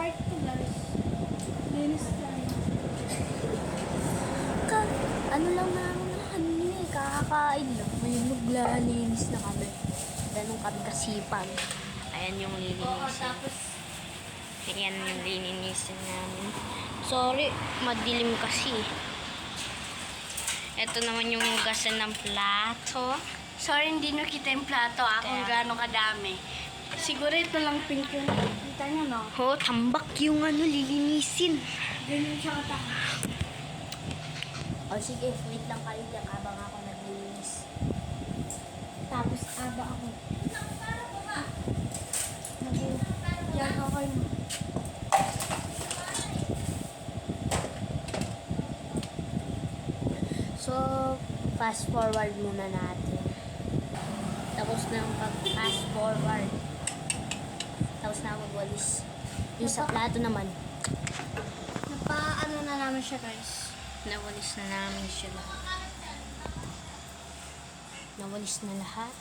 part ko guys. Linis tayo. Ano lang namin na kanina eh, kakakain lang. May maglalinis na kami. Ganun kami kasipag. Ayan yung Oo, lilinisin. tapos Ayan yung lilinisin namin. Sorry, madilim kasi. Ito naman yung hugasan ng plato. sorry hindi nyo kita yung plato kung Kaya- gaano kadami. Siguro ito lang pink yun. Kita nyo no? Oh, tambak yung lilinisin. Ganyan siya kataka. O sige, wait lang kayo dyan habang ako naglilinis. Tapos aba ako. Yan okay mo. So, fast forward muna natin. Tapos na ang pag-fast forward. Tapos na magwalis. Yung sa plato naman, Napa-ano na namin siya guys. nawalis na namin siya lahat. Nawalis na lahat.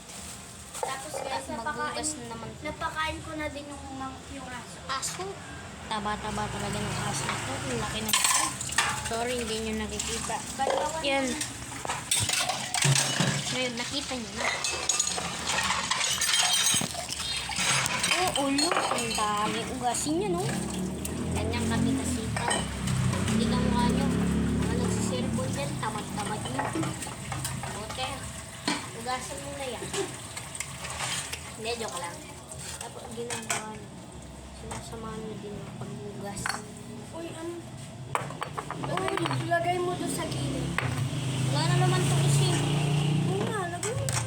Tapos guys, Maghugas na naman. napakain ko na din yung aso. Aso. Taba-taba talaga ng aso na to. Ang laki na ito. Sorry, hindi nyo nakikita. Yan. Ngayon, nakita nyo na. Ulo. Ang dami ugasin nyo, no? Ganyan kami kasipan. Hindi ka mukha nyo. Mga nagsisirpon dyan, tamad-tamad nyo. Okay. Ugasan mo na yan. Hindi, joke lang. Tapos ginagawa nyo. Sinasamahan nyo din yung pagbugas. Uy, ano? Lagay mo doon sa gilid. Wala na naman ito kasi. Oo nga, lagay mo na.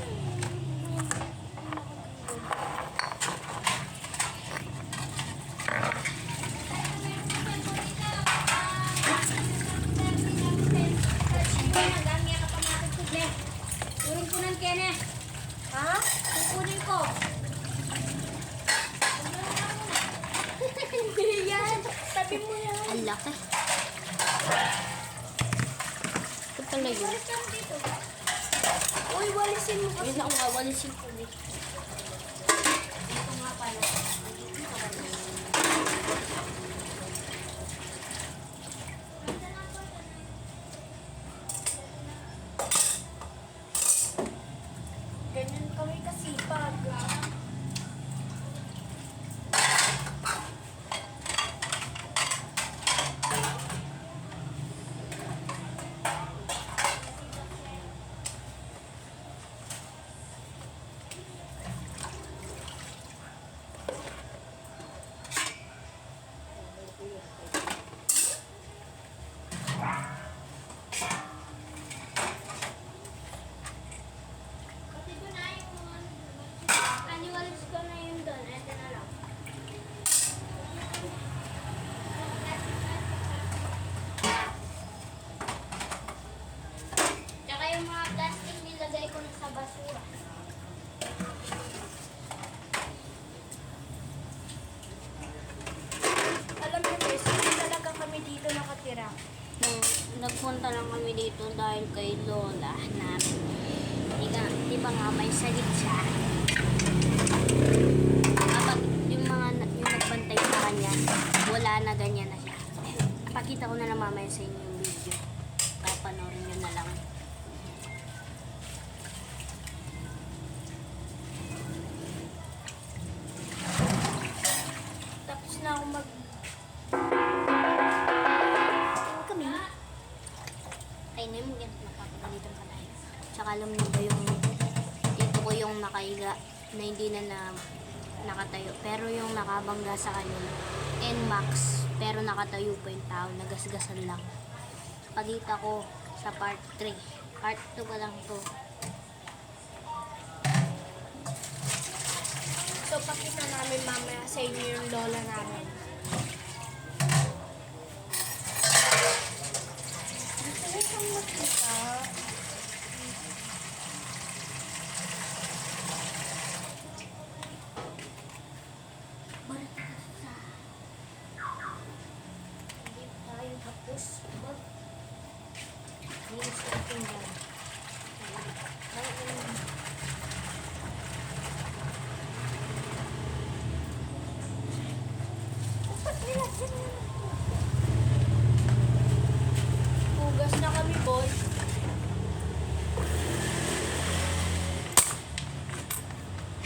Kunin ko ng kene. Ha? Kukunin ko. Hindi yan. Tabi mo yan. Ang laki. Ito pala yun. Walis ka mo dito. Uy, walisin mo kasi. Yun ako awalisin ko eh. Ito nga pala. Ganyan kami kasipag. Aniwalis ko na yun doon. Ito na lang. Tsaka yung mga plastic nilagay ko na sa basura. Alam mo guys, hindi talaga kami dito nakatira. Nagpunta lang kami dito dahil kay Lola namin. Di ba nga may salit siya? Kapag yung nagbantay sa kanya, wala na, ganyan na siya. Pakita ko na lang mamaya sa inyo yung video. Papanoorin nyo na lang. Tapos na ako Kami. Ay, na yung ganito napapagalitan ka tayo. Tsaka alam mo ba yung dito ko yung nakahiga na hindi na nakatayo. Pero yung nakabangga sa kanya, NMAX. Pero nakatayo pa yung tao, nagasgasan lang. Pagita ko sa part 3. Part 2 pa lang to. So, pakita namin mamaya sa inyo yung lola namin. Gusto ko siyang makita. Hindi tayo tapos. Linis natin yan. Ba't nila Hugas na kami, boss.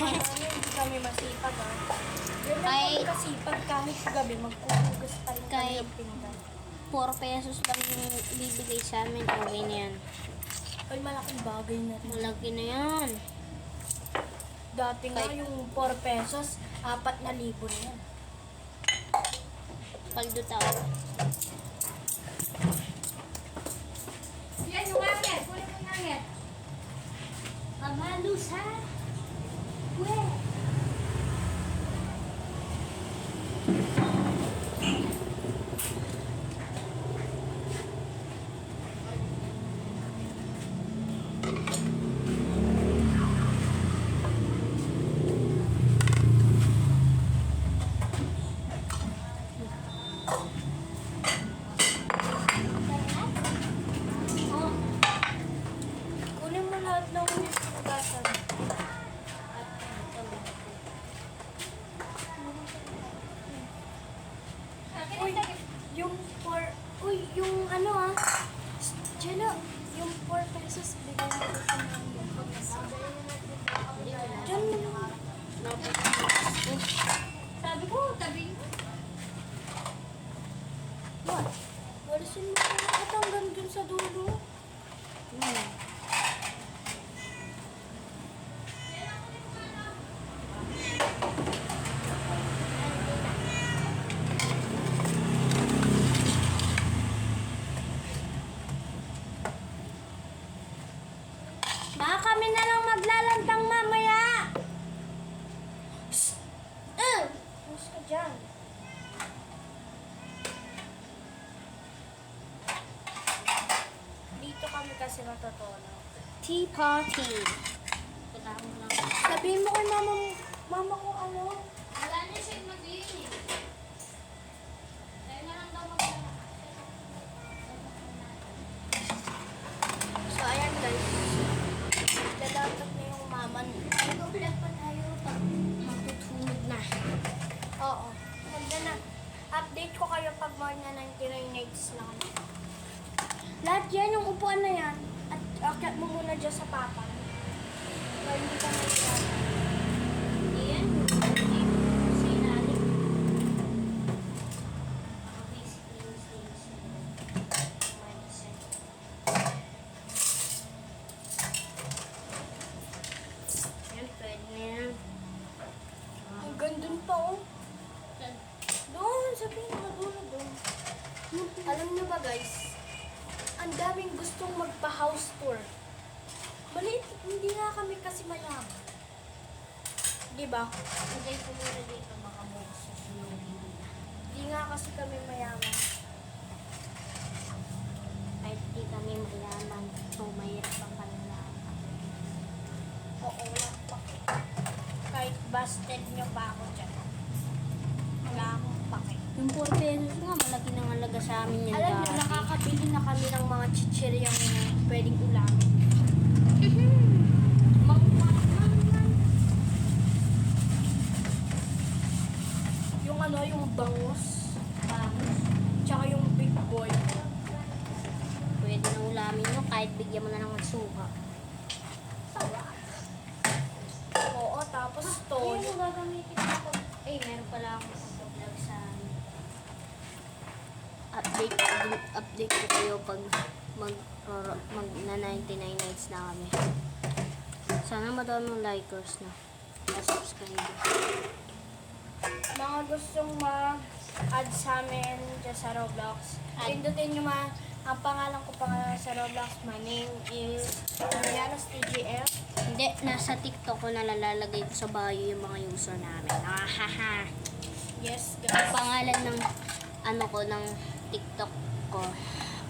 Hindi kami masipag Ganyan Kahit- kami kasipag kahit gabi magkuhugas pa rin kami Kahit- ng pinggan. 4 pesos lang yung bibigay sa amin. Okay na yan. Ay, malaking bagay na rin. Malaki na yan. Dati nga Kahit- yung 4 pesos, 4,000 na yan. Paldo tao. Yan yung angit. Kunin mo yung angit. Pamalus ha? We. Oh, Kunin mo lahat ng hugasan. Uy, yung 4, uy, yung ano Jenna, yung 4 pesos, bigay mo ko sa mga Diyan mo lang. sabi ko, tabi ko. What? Walisin mo ko at hanggang dun sa dulo. Baka kami na lang maglalantang mamaya. Push ka dyan. Dito kami kasi matutulog. Tea party. Sabihin mo kay mama ko ano? Wala na siya mag-iinit. Kaya na lang daw So, ayan guys. Lalatot na yung mama. Mag-vlog pa tayo pag matutulog na. Oo. Magdala. Update ko kayo pag more na 99 nights na kami. Lahat yan, yung upuan na yan. At akyat mo muna dyan sa papa. Para hindi ka mahirapan. Iyan. Sa ilalim. Yan, pwede na yan. Ang gandun pa oh. Doon, sa pinakadulo doon. Alam niyo ba guys, ang daming gustong magpa-house tour. Maliit, hindi nga kami kasi mayaman. Di ba? Lagay ko muna dito baka mo susunodin nila. Hindi nga kasi kami mayaman. Kahit di kami mayaman, so mahirap ang kanilang. Oo, wala pa. Kahit busted niyo pa ako dyan. Wala akong pake. Yung 4 pesos nga, malaki ng halaga sa amin yan Alam niyo, dati. nakakabili na kami ng mga chichiryang pwedeng ulamin. Yung ano, yung bangus. Tsaka yung big boy. Pwede na ulamin nyo kahit bigyan mo na ng suka. Oo, tapos to. Yung gagamitin ko. Eh, meron pala akong vlog sa update ko kayo pag mag na 99 nights na kami. Sana madaming likers na. Subscribe. Mga gustong mag-add sa amin dyan sa Roblox. Add. Pindutin nyo ang pangalan ko sa Roblox. My name is Marianas TGL. Hindi, nasa TikTok ko nalalagay ko sa bio yung mga user namin. Ahaha. Yes, Ang guys. pangalan ng ano ko ng TikTok ko,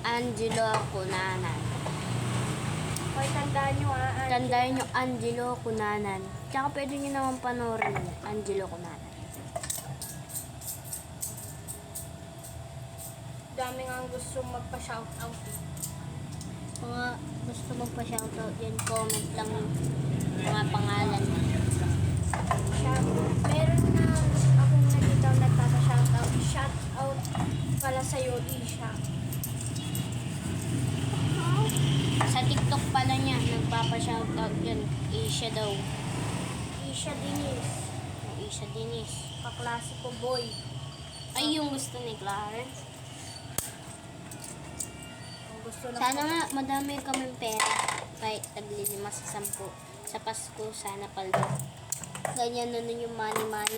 Angelo Cunanan. Hoy, tandaan nyo Tandaan nyo, Angelo Cunanan. Tsaka pwede nyo naman panoorin yun, Angelo Cunanan. Dami nga gustong magpa-shoutout. Mga gusto magpa-shoutout yan, comment lang yung mga pangalan. Meron na akong nakita nagpapa-shoutout. Shoutout Pa-shoutout yan. Asia daw. Isha Dinis. Yung Asia Dinis. Kaklase ko boy. Ay, yung gusto ni Clarence. Ang gusto na Sana nga, madami kaming pera. Kahit tagli-5 sa 10. Sa Pasko, sana paldo. Ganyan na nun yung money.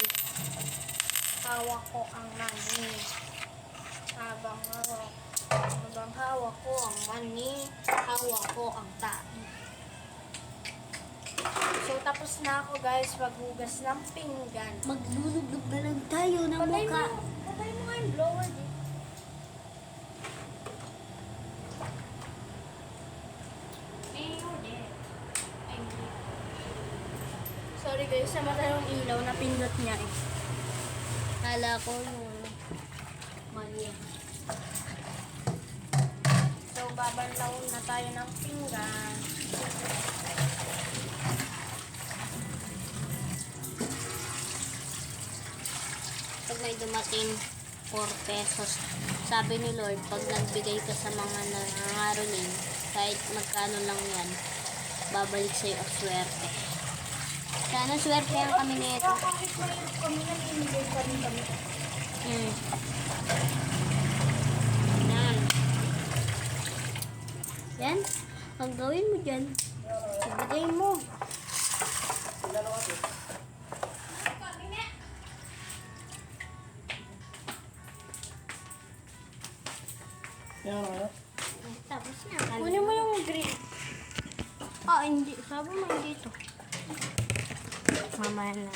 hawak ko ang money. Habang hawak ko ang money, hawak ko ang tae. So, tapos na ako guys, maghugas ng pinggan. Maglulublob na lang tayo ng mukha. Patay mo nga yung blower, di. Sorry guys, namatay yung ilaw na pindot niya eh. Kala ko yung money. So, babanlaw na tayo ng pinggan. Pag may dumating 4 pesos, sabi ni Lord, pag nagbigay ka sa mga nangangaroling, kahit magkano lang yan, babalik sa'yo ang swerte. Sana swerte yan kami nito. Kahit mahirap kami, nag-enjoy kami. Yan. Yan. Ang gawin mo dyan, ibigay mo. Tapos na. Kunin mo yung green. Ah, hindi. Sabi mo hindi ito. Mamaya na.